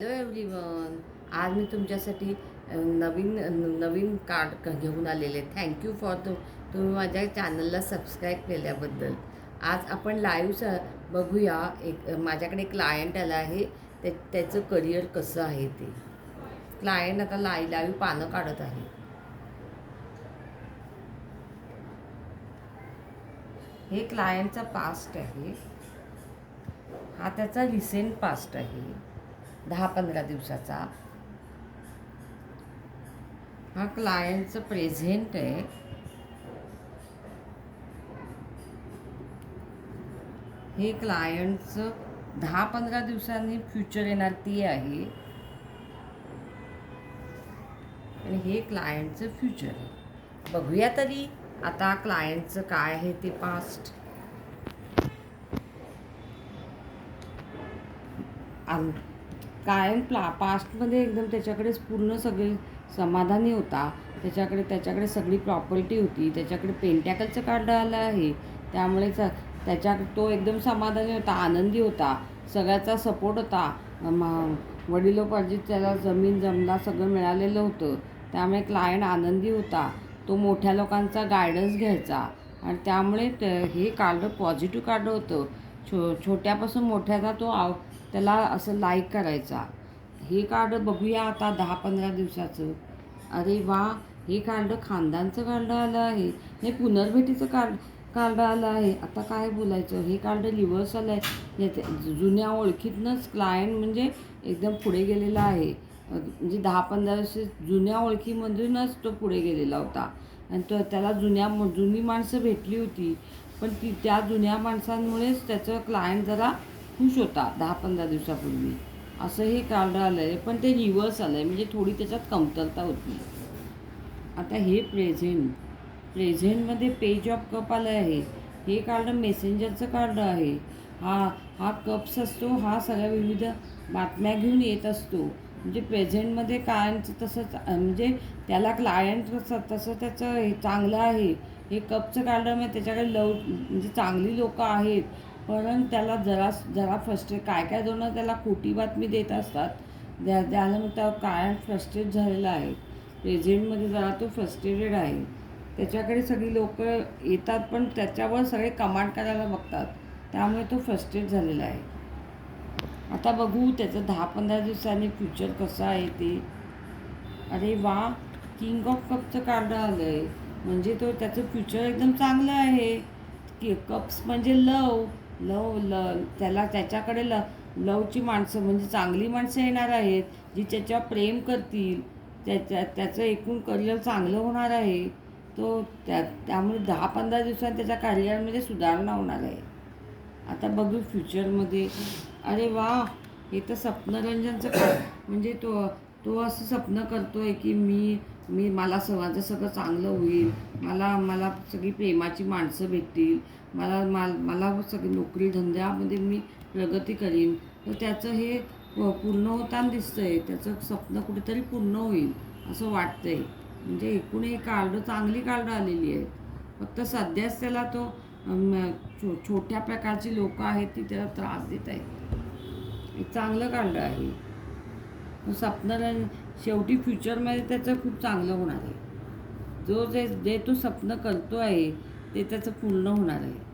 Hello everyone, आज मी तुमच्यासाठी नवीन नवीन card घेऊन आलेले. थँक्यू फॉर तुम्ही माझ्या चॅनलला सबस्क्राईब केल्याबद्दल. आज आपण लाईव्ह बघूया. माझ्याकडे एक क्लायंट आला आहे, त्याचं करिअर कसं आहे ते. क्लायंट आता लाईव्ह पानं काढत आहे. हे क्लायंटचा पास्ट आहे, हा त्याचा रिसेंट पास्ट आहे, 10-15 दिवसाचा. हा क्लायंटचं प्रेझेंट आहे. हे क्लायंटचं 10-15 दिवसांनी फ्युचर येणार ती आहे. आणि हे क्लायंटचं फ्युचर आहे. बघूया तरी आता क्लायंटचं काय आहे ते पास्ट. क्लायंट पास्टमध्ये एकदम त्याच्याकडे पूर्ण सगळे समाधानी होता. त्याच्याकडे सगळी प्रॉपर्टी होती. त्याच्याकडे पेंटॅकलचं कार्ड आलं आहे, त्यामुळे तो एकदम समाधानी होता, आनंदी होता. सगळ्याचा सपोर्ट होता. वडिलोपार्जित त्याला जमीन जमला सगळं मिळालेलं होतं, त्यामुळे क्लायंट आनंदी होता. तो मोठ्या लोकांचा गायडन्स घ्यायचा आणि त्यामुळे हे कार्ड पॉझिटिव्ह कार्ड होतं. छोट्यापासून मोठ्याचा त्याला असं लाईक करायचा. हे कार्ड बघूया आता 10-15 दिवसाचं. अरे वा, हे कार्ड खानदानचं कार्ड आलं आहे. हे पुनर्भेटीचं कार्ड आलं आहे. आता काय बोलायचं. हे कार्ड रिव्हर्स आलं आहे. जुन्या ओळखीतनंच क्लायंट म्हणजे एकदम पुढे गेलेला आहे. म्हणजे 10-15 वर्ष जुन्या ओळखीमधूनच तो पुढे गेलेला होता. आणि त्याला जुनी माणसं भेटली होती, पण त्या जुन्या माणसांमुळेच त्याचं क्लायंट जरा खुश होता 10-15 दिवसापूर्वी. असं हे कार्ड आलं आहे, पण ते रिव्हर्स आलं आहे, म्हणजे थोडी त्याच्यात कमतरता होती. आता हे प्रेझेंटमध्ये पेज ऑफ कप आलं आहे. हे कार्ड मेसेंजरचं कार्ड आहे. हा कप्स असतो, हा सगळ्या विविध बातम्या घेऊन येत असतो. म्हणजे प्रेझेंटमध्ये क्लायंटचं तसंच, म्हणजे त्याला क्लायंट तसं त्याचं हे चांगलं आहे. हे कपचं कार्ड म्हणजे त्याच्याकडे म्हणजे चांगली लोकं आहेत, पण त्याला जरा फ्रस्ट्रेट काय जण त्याला खोटी बातमी देत असतात. त्याला मग त्या क्लायंट फ्रस्ट्रेट झालेला आहे. प्रेझेंटमध्ये जरा तो फ्रस्ट्रेटेड आहे. त्याच्याकडे सगळी लोकं येतात, पण त्याच्यावर सगळे कमांड करायला बघतात, त्यामुळे तो फ्रस्ट्रेट झालेला आहे. आता बघू त्याचं 10-15 दिवसांनी फ्युचर कसं आहे ते. अरे वा, किंग ऑफ कपचं कार्ड आलं आहे, म्हणजे त्याचं फ्युचर एकदम चांगलं आहे. कप्स म्हणजे लव. त्याच्याकडे लवची माणसं म्हणजे चांगली माणसं येणार आहेत, जी त्याच्यावर प्रेम करतील. त्याचं एकूण करिअर चांगलं होणार आहे. त्यामुळे 10-15 दिवसांत त्याच्या करिअरमध्ये सुधारणा होणार आहे. आता बघू फ्युचरमध्ये. अरे वा, हे तर स्वप्नरंजनचं म्हणजे तो असं स्वप्न करतोय की मला सगळं चांगलं होईल. मला सगळी प्रेमाची माणसं भेटतील. मला सगळी नोकरी धंद्यामध्ये मी प्रगती करीन. तर त्याचं हे पूर्ण होताना दिसतंय. त्याचं स्वप्न कुठेतरी पूर्ण होईल असं वाटतंय. म्हणजे एकूण हे चांगली कार्ड आलेली आहेत. फक्त सध्याच त्याला छोट्या प्रकारची लोकं आहेत ती त्याला त्रास देत आहेत. एक चांगलं कार्ड आहे. शेवटी फ्युचरमध्ये त्याचं खूप चांगलं होणार आहे. जे तो स्वप्न करतो आहे ते त्याचं पूर्ण होणार आहे.